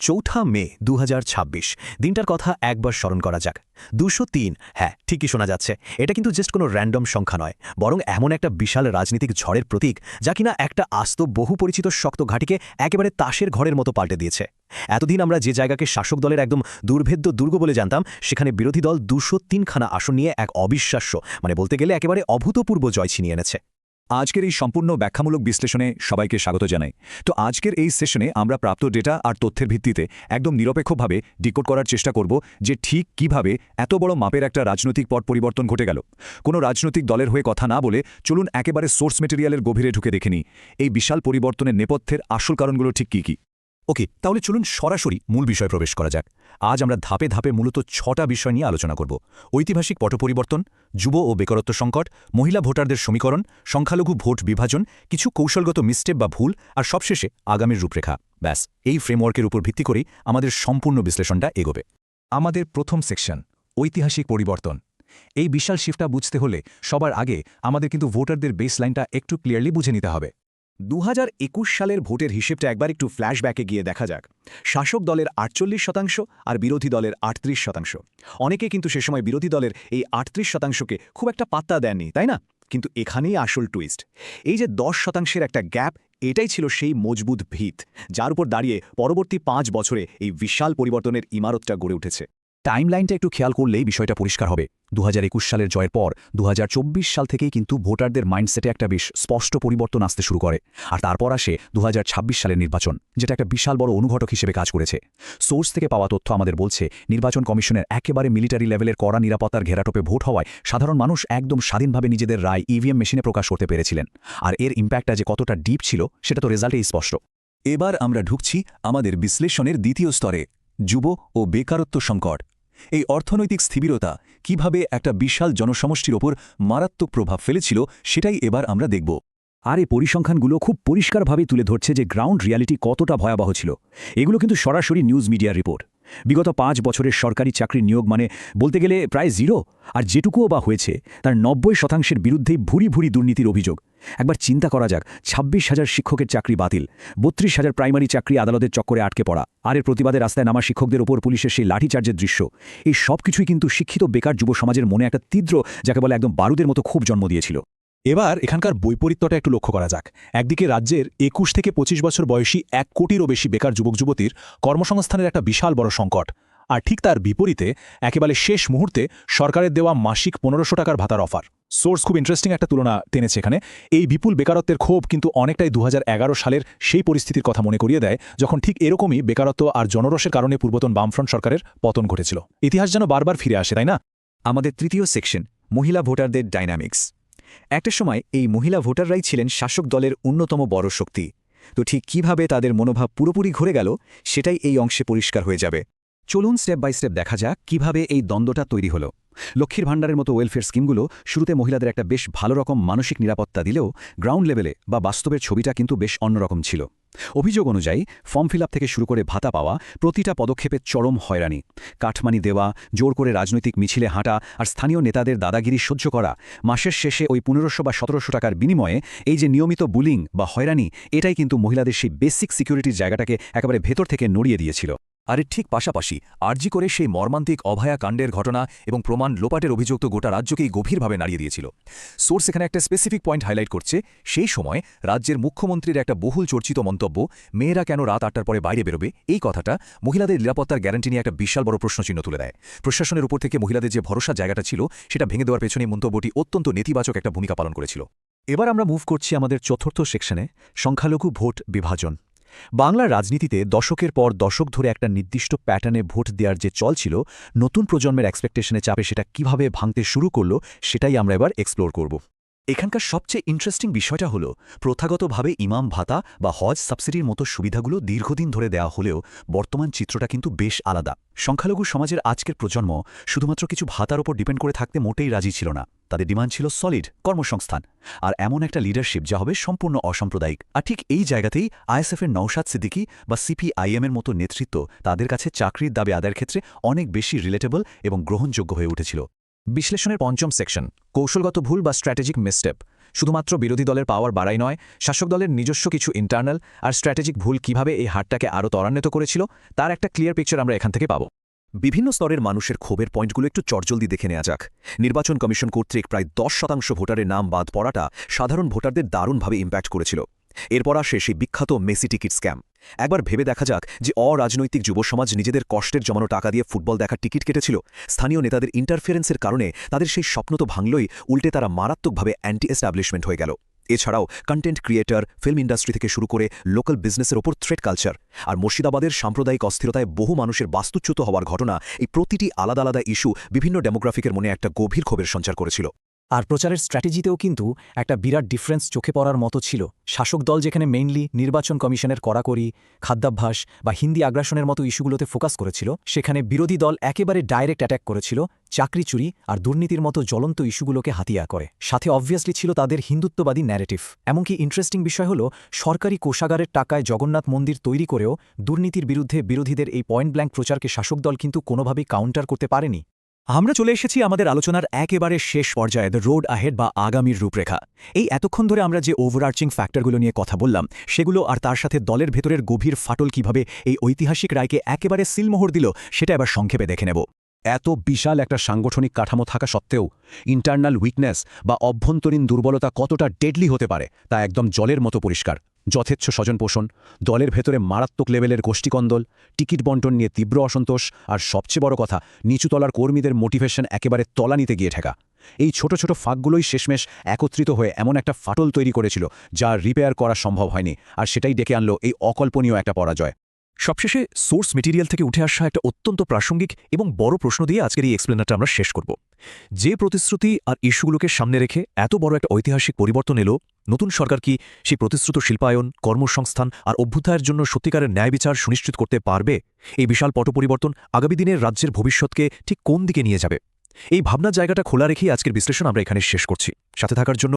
চৌঠা মে ২০২৬ দিনটার কথা একবার স্মরণ করা যাক। ২০৩, হ্যাঁ ঠিকই শোনা যাচ্ছে। এটা কিন্তু জাস্ট কোনো র্যান্ডম সংখ্যা নয়, বরং এমন একটা বিশাল রাজনীতিক ঝড়ের প্রতীক যা কিনা একটা আস্ত বহু পরিচিত শক্ত ঘাঁটিকে একেবারে তাসের ঘরের মতো পাল্টে দিয়েছে। এতদিন আমরা যে জায়গাকে শাসক দলের একদম দুর্ভেদ্য দুর্গ বলে জানতাম, সেখানে বিরোধী দল ২০৩খানা আসন নিয়ে এক অবিশ্বাস্য, বলতে গেলে একেবারে অভূতপূর্ব জয় ছিনিয়ে এনেছে। আজকের এই সম্পূর্ণ ব্যাখ্যামূলক বিশ্লেষণে সবাইকে স্বাগত জানাই। তো আজকের এই সেশনে আমরা প্রাপ্ত ডেটা আর তথ্যের ভিত্তিতে একদম নিরপেক্ষভাবে ডিকোড করার চেষ্টা করব যে ঠিক কিভাবে এত বড় মাপের একটা রাজনৈতিক পট পরিবর্তন ঘটে গেল। কোনো রাজনৈতিক দলের হয়ে কথা না বলে চলুন একেবারে সোর্স মেটেরিয়ালের গভীরে ঢুকে দেখে নিই এই বিশাল পরিবর্তনের নেপথ্যের আসল কারণগুলো ঠিক কী কী। ওকে, তাহলে চলুন সরাসরি মূল বিষয়ে প্রবেশ করা যাক। আজ আমরা ধাপে ধাপে মূলত ৬টা বিষয় নিয়ে আলোচনা করব। ঐতিহাসিক পট পরিবর্তন, যুব ও বেকারত্ব সংকট, মহিলা ভোটারদের সমীকরণ, সংখ্যালঘু ভোট বিভাজন, কিছু কৌশলগত মিসটেপ বা ভুল, আর সবশেষে আগামীর রূপরেখা। ব্যাস, এই ফ্রেমওয়ার্কের উপর ভিত্তি করেই আমাদের সম্পূর্ণ বিশ্লেষণটা এগোবে। আমাদের প্রথম সেকশন, ঐতিহাসিক পরিবর্তন। এই বিশাল শিফটটা বুঝতে হলে সবার আগে আমাদের কিন্তু ভোটারদের বেসলাইনটা একটু ক্লিয়ারলি বুঝে নিতে হবে। ২০২১ সালের ভোটের হিসেবটা একবার একটু ফ্ল্যাশব্যাকে গিয়ে দেখা যাক। শাসক দলের ৪৮% আর বিরোধী দলের ৩৮%। অনেকে কিন্তু সে সময় বিরোধী দলের এই ৩৮%কে খুব একটা পাত্তা দেননি, তাই না? কিন্তু এখানেই আসল টুইস্ট। এই যে ১০%-এর একটা গ্যাপ, এটাই ছিল সেই মজবুত ভিত যার উপর দাঁড়িয়ে পরবর্তী ৫ বছরে এই বিশাল পরিবর্তনের ইমারতটা গড়ে উঠেছে। টাইমলাইনটা একটু খেয়াল করলেই বিষয়টা পরিষ্কার হবে। ২০২১ সালের জয়ের পর ২০২৪ সাল থেকেই কিন্তু ভোটারদের মাইন্ডসেটে একটা বেশ স্পষ্ট পরিবর্তন আসতে শুরু করে। আর তারপর আসে ২০২৬ সালের নির্বাচন, যেটা একটা বিশাল বড় অনুঘটক হিসেবে কাজ করেছে। সোর্স থেকে পাওয়া তথ্য আমাদের বলছে, নির্বাচন কমিশনের একেবারে মিলিটারি লেভেলের কড়া নিরাপত্তার ঘেরাটোপে ভোট হওয়ায় সাধারণ মানুষ একদম স্বাধীনভাবে নিজেদের রায় ইভিএম মেশিনে প্রকাশ করতে পেরেছিলেন। আর এর ইম্প্যাক্টটা যে কতটা ডিপ ছিল সেটা তো রেজাল্টেই স্পষ্ট। এবার আমরা ঢুকছি আমাদের বিশ্লেষণের দ্বিতীয় স্তরে, যুব ও বেকারত্ব সংকট। এই অর্থনৈতিক স্থিরতা কিভাবে একটা বিশাল জনসমষ্টির ওপর মারাত্মক প্রভাব ফেলেছিল সেটাই এবার আমরা দেখব। আর এই পরিসংখ্যানগুলো খুব পরিষ্কারভাবে তুলে ধরছে যে গ্রাউন্ড রিয়ালিটি কতটা ভয়াবহ ছিল। এগুলো কিন্তু সরাসরি নিউজ মিডিয়ার রিপোর্ট। বিগত ৫ বছরের সরকারি চাকরির নিয়োগ বলতে গেলে প্রায় জিরো, আর যেটুকুও বা হয়েছে তার ৯০% বিরুদ্ধেই ভুরি ভুরি দুর্নীতির অভিযোগ। একবার চিন্তা করা যাক, ২৬,০০০ শিক্ষকের চাকরি বাতিল, ৩২,০০০ প্রাইমারি চাকরি আদালতের চক্করে আটকে পড়া, আর এর প্রতিবাদে রাস্তায় নামা শিক্ষকদের ওপর পুলিশের সেই লাঠিচার্জের দৃশ্য। এই সব কিছুই কিন্তু শিক্ষিত বেকার যুব সমাজের মনে একটা তীব্র, যাকে বলে একদম বারুদের মতো খুব জন্ম দিয়েছিল। এবার এখানকার বৈপরীত্যটা একটু লক্ষ্য করা যাক। একদিকে রাজ্যের ২১ থেকে ২৫ বছর বয়সী ১ কোটিরও বেশি বেকার যুবক যুবতীর কর্মসংস্থানের একটা বিশাল বড় সংকট, আর ঠিক তার বিপরীতে একেবারে শেষ মুহূর্তে সরকারের দেওয়া মাসিক ১৫০০ টাকার ভাতার অফার। সোর্স খুব ইন্টারেস্টিং একটা তুলনা টেনেছে এখানে। এই বিপুল বেকারত্বের ক্ষোভ কিন্তু অনেকটাই ২০১১ সালের সেই পরিস্থিতির কথা মনে করিয়ে দেয়, যখন ঠিক এরকমই বেকারত্ব আর জনরোষের কারণে পূর্বতন বামফ্রন্ট সরকারের পতন ঘটেছিল। ইতিহাস যেন বারবার ফিরে আসে, তাই না? আমাদের তৃতীয় সেকশন, মহিলা ভোটারদের ডাইনামিক্স। একটা সময় এই মহিলা ভোটাররাই ছিলেন শাসক দলের অন্যতম বড় শক্তি। তো ঠিক কিভাবে তাদের মনোভাব পুরোপুরি ঘুরে গেল সেটাই এই অংশে পরিষ্কার হয়ে যাবে। চলুন স্টেপ বাই স্টেপ দেখা যাক কিভাবে এই দ্বন্দ্বটা তৈরি হলো। লক্ষ্মীর ভাণ্ডারের মতো ওয়েলফেয়ার স্কিমগুলো শুরুতে মহিলাদের একটা বেশ ভালো রকম মানসিক নিরাপত্তা দিলেও গ্রাউন্ড লেভেলে বা বাস্তবের ছবিটা কিন্তু বেশ অন্যরকম ছিল। অভিযোগ অনুযায়ী ফর্ম ফিল আপ থেকে শুরু করে ভাতা পাওয়া, প্রতিটা পদক্ষেপে চরম হয়রানি, কাঠমানি দেওয়া, জোর করে রাজনৈতিক মিছিলে হাঁটা, আর স্থানীয় নেতাদের দাদাগিরি সহ্য করা। মাসের শেষে ওই ১৫০০ বা ১৭০০ টাকার বিনিময়ে এই যে নিয়মিত বুলিং বা হয়রানি, এটাই কিন্তু মহিলাদের সেই বেসিক সিকিউরিটির জায়গাটাকে একেবারে ভেতর থেকে নড়িয়ে দিয়েছিল। আর এর ঠিক পাশাপাশি আরজি করে সেই মর্মান্তিক অভয়া কাণ্ডের ঘটনা এবং প্রমাণ লোপাটের অভিযোগ তো গোটা রাজ্যকেই গভীরভাবে নাড়িয়ে দিয়েছিল। সোর্স এখানে একটা স্পেসিফিক পয়েন্ট হাইলাইট করছে, সেই সময় রাজ্যের মুখ্যমন্ত্রীর একটা বহুল চর্চিত মন্তব্য, মেয়েরা কেন রাত ৮টার পরে বাইরে বেরোবে, এই কথাটা মহিলাদের নিরাপত্তার গ্যারান্টি নিয়ে একটা বিশাল বড় প্রশ্নচিহ্ন তুলে দেয়। প্রশাসনের উপর থেকে মহিলাদের যে ভরসার জায়গাটা ছিল সেটা ভেঙে দেওয়ার পেছনে মন্তব্যটি অত্যন্ত নেতিবাচক একটা ভূমিকা পালন করেছিল। এবার আমরা মুভ করছি আমাদের চতুর্থ সেকশনে, সংখ্যালঘু ভোট বিভাজন। বাংলার রাজনীতিতে দশকের পর দশক ধরে একটা নির্দিষ্ট প্যাটার্নে ভোট দেওয়ার যে চল ছিল, নতুন প্রজন্মের এক্সপেকটেশনে চাপে সেটা কিভাবে ভাঙতে শুরু করলো সেটাই আমরা এবার এক্সপ্লোর করব। এখানকার সবচেয়ে ইন্টারেস্টিং বিষয়টা হলো, প্রথাগতভাবে ইমাম ভাতা বা হজ সাবসিডির মতো সুবিধাগুলো দীর্ঘদিন ধরে দেওয়া হলেও বর্তমান চিত্রটা কিন্তু বেশ আলাদা। সংখ্যালঘু সমাজের আজকের প্রজন্ম শুধুমাত্র কিছু ভাতার ওপর ডিপেন্ড করে থাকতে মোটেই রাজি ছিল না। তাদের ডিমান্ড ছিল সলিড কর্মসংস্থান আর এমন একটা লিডারশিপ যা হবে সম্পূর্ণ অসাম্প্রদায়িক। আর ঠিক এই জায়গাতেই আইএসএফের নওশাদ সিদ্দিকী বা সিপিআইএমের মতো নেতৃত্ব তাদের কাছে চাকরির দাবি আদায়ের ক্ষেত্রে অনেক বেশি রিলেটেবল এবং গ্রহণযোগ্য হয়ে উঠেছিল। বিশ্লেষণের পঞ্চম সেকশন, কৌশলগত ভুল বা স্ট্র্যাটেজিক মিসস্টেপ। শুধুমাত্র বিরোধী দলের পাওয়ার বাড়াই নয়, শাসক দলের নিজস্ব কিছু ইন্টারনাল আর স্ট্র্যাটেজিক ভুল কিভাবে এই হারটাকে আরও ত্বরান্বিত করেছিল তার একটা ক্লিয়ার পিকচার আমরা এখান থেকে পাবো। বিভিন্ন স্তরের মানুষের ক্ষোভের পয়েন্টগুলো একটু চটজলদি দেখে নেওয়া যাক। নির্বাচন কমিশন কর্তৃক প্রায় 10% ভোটারের নাম বাদ পড়াটা সাধারণ ভোটারদের দারুণভাবে ইম্প্যাক্ট করেছিল। এরপর আসে সেই বিখ্যাত মেসি টিকিট স্ক্যাম। একবার ভেবে দেখা যাক যে অরাজনৈতিক যুব সমাজ নিজেদের কষ্টের জমানো টাকা দিয়ে ফুটবল দেখার টিকিট কেটেছিল, স্থানীয় নেতাদের ইন্টারফিয়ারেন্সের কারণে তাদের সেই স্বপ্ন তো ভাঙলই, উল্টে তারা মারাত্মকভাবে অ্যান্টি এস্টাবলিশমেন্ট হয়ে গেল। এছাড়াও কন্টেন্ট ক্রিয়েটর, ফিল্ম ইন্ডাস্ট্রি থেকে শুরু করে লোকাল বিজনেসের ওপর থ্রেট কালচার আর মুর্শিদাবাদের সাম্প্রদায়িক অস্থিরতায় বহু মানুষের বাস্তুচ্যুত হওয়ার ঘটনা, এই প্রতিটি আলাদা আলাদা ইস্যু বিভিন্ন ডেমোগ্রাফিকের মনে একটা গভীর ক্ষোভের সঞ্চার করেছিল। আর প্রচারের স্ট্র্যাটেজিতেও কিন্তু একটা বিরাট ডিফারেন্স চোখে পড়ার মতো ছিল। শাসক দল যেখানে মেইনলি নির্বাচন কমিশনের কড়াকড়ি, খাদ্যাভ্যাস বা হিন্দি আগ্রাসনের মতো ইস্যুগুলোতে ফোকাস করেছিল, সেখানে বিরোধী দল একেবারে ডাইরেক্ট অ্যাটাক করেছিল চাকরি চুরি আর দুর্নীতির মতো জ্বলন্ত ইস্যুগুলোকে হাতিয়া করে। সাথে অবভিয়াসলি ছিল তাদের হিন্দুত্ববাদী ন্যারেটিভ। এমনকি ইন্টারেস্টিং বিষয় হল, সরকারি কোষাগারের টাকায় জগন্নাথ মন্দির তৈরি করেও দুর্নীতির বিরুদ্ধে বিরোধীদের এই পয়েন্ট ব্ল্যাঙ্ক প্রচারকে শাসক দল কিন্তু কোনোভাবেই কাউন্টার করতে পারেনি। আমরা চলে এসেছি আমাদের আলোচনার একেবারে শেষ পর্যায়ে, দ্য রোড আহেড বা আগামীর রূপরেখা। এই এতক্ষণ ধরে আমরা যে ওভারআর্চিং ফ্যাক্টরগুলো নিয়ে কথা বললাম, সেগুলো আর তার সাথে দলের ভেতরের গভীর ফাটল কিভাবে এই ঐতিহাসিক রায়কে একেবারে সিলমোহর দিল, সেটা এবার সংক্ষেপে দেখে নেব। এত বিশাল একটা সাংগঠনিক কাঠামো থাকা সত্ত্বেও ইন্টারনাল উইকনেস বা অভ্যন্তরীণ দুর্বলতা কতটা ডেডলি হতে পারে তা একদম জলের মতো পরিষ্কার। যথেচ্ছ স্বজনপোষণ, দলের ভেতরে মারাত্মক লেভেলের গোষ্ঠীকন্দল, টিকিট বন্টন নিয়ে তীব্র অসন্তোষ, আর সবচেয়ে বড় কথা, নিচুতলার কর্মীদের মোটিভেশন একেবারে তলানিতে গিয়ে ঠেকা। এই ছোট ছোট ফাঁকগুলোই শেষমেশ একত্রিত হয়ে এমন একটা ফাটল তৈরি করেছিল যা রিপেয়ার করা সম্ভব হয়নি, আর সেটাই ডেকে আনলো এই অকল্পনীয় একটা পরাজয়। সবশেষে সোর্স মেটেরিয়াল থেকে উঠে আসা একটা অত্যন্ত প্রাসঙ্গিক এবং বড় প্রশ্ন দিয়ে আজকের এই এক্সপ্লেনারটা আমরা শেষ করব। যে প্রতিশ্রুতি আর ইস্যুগুলোকে সামনে রেখে এত বড় একটা ঐতিহাসিক পরিবর্তন এলো, নতুন সরকার কি সেই প্রতিশ্রুত শিল্পায়ন, কর্মসংস্থান আর অভ্যুত্থানের জন্য সত্যিকারের ন্যায় বিচার সুনিশ্চিত করতে পারবে? এই বিশাল পট পরিবর্তন আগামী দিনের রাজ্যের ভবিষ্যৎকে ঠিক কোন দিকে নিয়ে যাবে? এই ভাবনার জায়গাটা খোলা রেখেই আজকের বিশ্লেষণ আমরা এখানে শেষ করছি। সাথে থাকার জন্য